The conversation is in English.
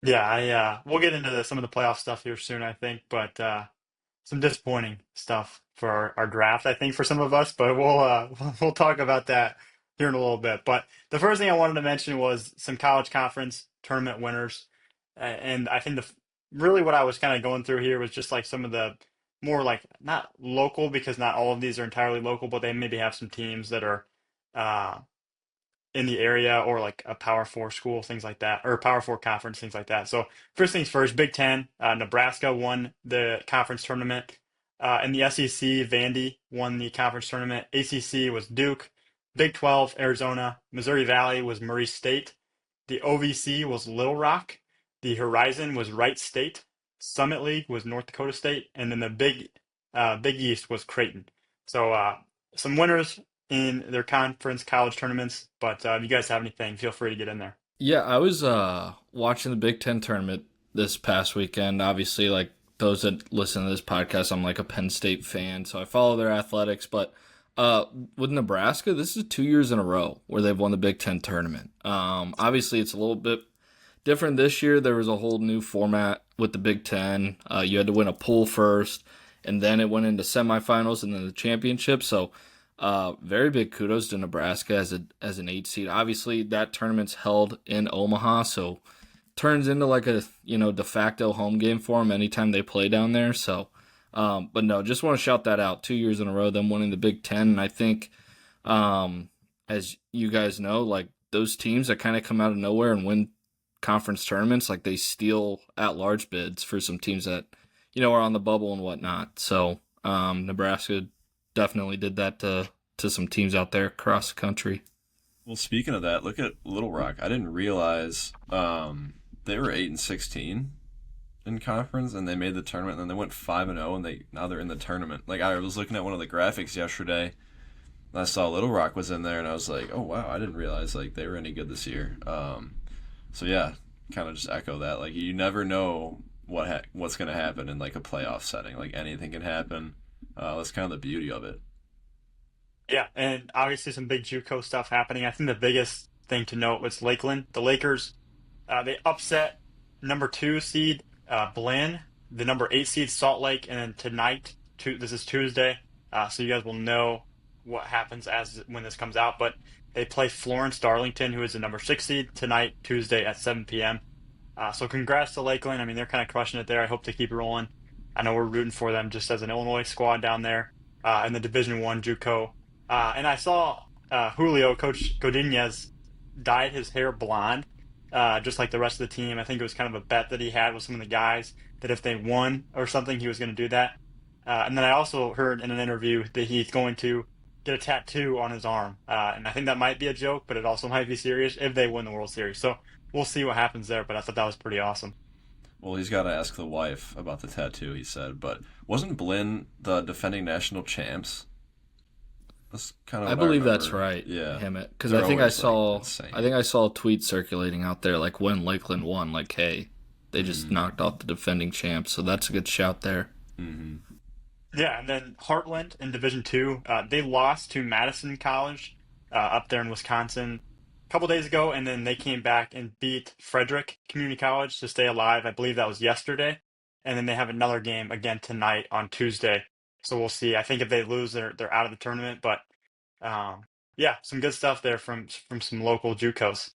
Yeah, we'll get into some of the playoff stuff here soon, I think, but some disappointing stuff for our draft, I think, for some of us, but we'll talk about that here in a little bit. But the first thing I wanted to mention was some college conference tournament winners. And I think really what I was kind of going through here was just like some of the more like not local because not all of these are entirely local, but they maybe have some teams that are uh in the area or like a Power Four school, things like that, or Power Four conference, things like that. So first things first, Big Ten, Nebraska won the conference tournament. In the SEC, Vandy won the conference tournament. ACC was Duke. Big 12, Arizona. Missouri Valley was Murray State. The OVC was Little Rock. The Horizon was Wright State. Summit League was North Dakota State, and then the Big East was Creighton. So some winners in their conference college tournaments. But if you guys have anything, feel free to get in there. Yeah, I was watching the Big Ten tournament this past weekend. Obviously, like those that listen to this podcast, I'm like a Penn State fan, so I follow their athletics. But uh, with Nebraska, this is 2 years in a row where they've won the Big Ten tournament. Obviously, it's a little bit different this year. There was a whole new format with the Big Ten. You had to win a pool first, and then it went into semifinals and then the championship. So, very big kudos to Nebraska as an 8 seed. Obviously, that tournament's held in Omaha, so turns into like a de facto home game for them anytime they play down there. So, but no, just want to shout that out. 2 years in a row, them winning the Big Ten, and I think, as you guys know, like those teams that kind of come out of nowhere and win conference tournaments, like they steal at large bids for some teams that are on the bubble and whatnot. So Nebraska definitely did that to some teams out there across the country. Well, speaking of that, look at Little Rock. I didn't realize they were 8-16 in conference, and they made the tournament, and then they went 5-0, and now they're in the tournament. Like I was looking at one of the graphics yesterday, and I saw Little Rock was in there, and I was like, oh wow, I didn't realize like they were any good this year. So yeah, kind of just echo that. Like you never know what's going to happen in like a playoff setting. Like anything can happen. That's kind of the beauty of it. Yeah, and obviously some big JUCO stuff happening. I think the biggest thing to note was Lakeland. The Lakers, they upset number two seed Blinn, the number eight seed Salt Lake, and then tonight, this is Tuesday, so you guys will know what happens as when this comes out. But they play Florence Darlington, who is the number six seed, tonight, Tuesday at 7 p.m. So congrats to Lakeland. I mean, they're kind of crushing it there. I hope to keep rolling. I know we're rooting for them just as an Illinois squad down there in the Division One JUCO. And I saw Julio, Coach Godinez, dyed his hair blonde, just like the rest of the team. I think it was kind of a bet that he had with some of the guys that if they won or something, he was going to do that. And then I also heard in an interview that he's going to get a tattoo on his arm. And I think that might be a joke, but it also might be serious if they win the World Series. So we'll see what happens there. But I thought that was pretty awesome. Well, he's got to ask the wife about the tattoo. He said, but wasn't Blinn the defending national champs? That's kind of I what I believe that's remember. right, Yeah, Hammett, because they're always like I insane. think I saw a tweet circulating out there like when Lakeland won, like hey, they just Mm-hmm. knocked off the defending champs, so that's a good shout there. Mm-hmm. Yeah, and then Heartland in Division Two, they lost to Madison College up there in Wisconsin a couple days ago, and then they came back and beat Frederick Community College to stay alive. I believe that was yesterday, and then they have another game again tonight on Tuesday. So we'll see. I think if they lose, they're out of the tournament. But yeah, some good stuff there from some local JUCOs.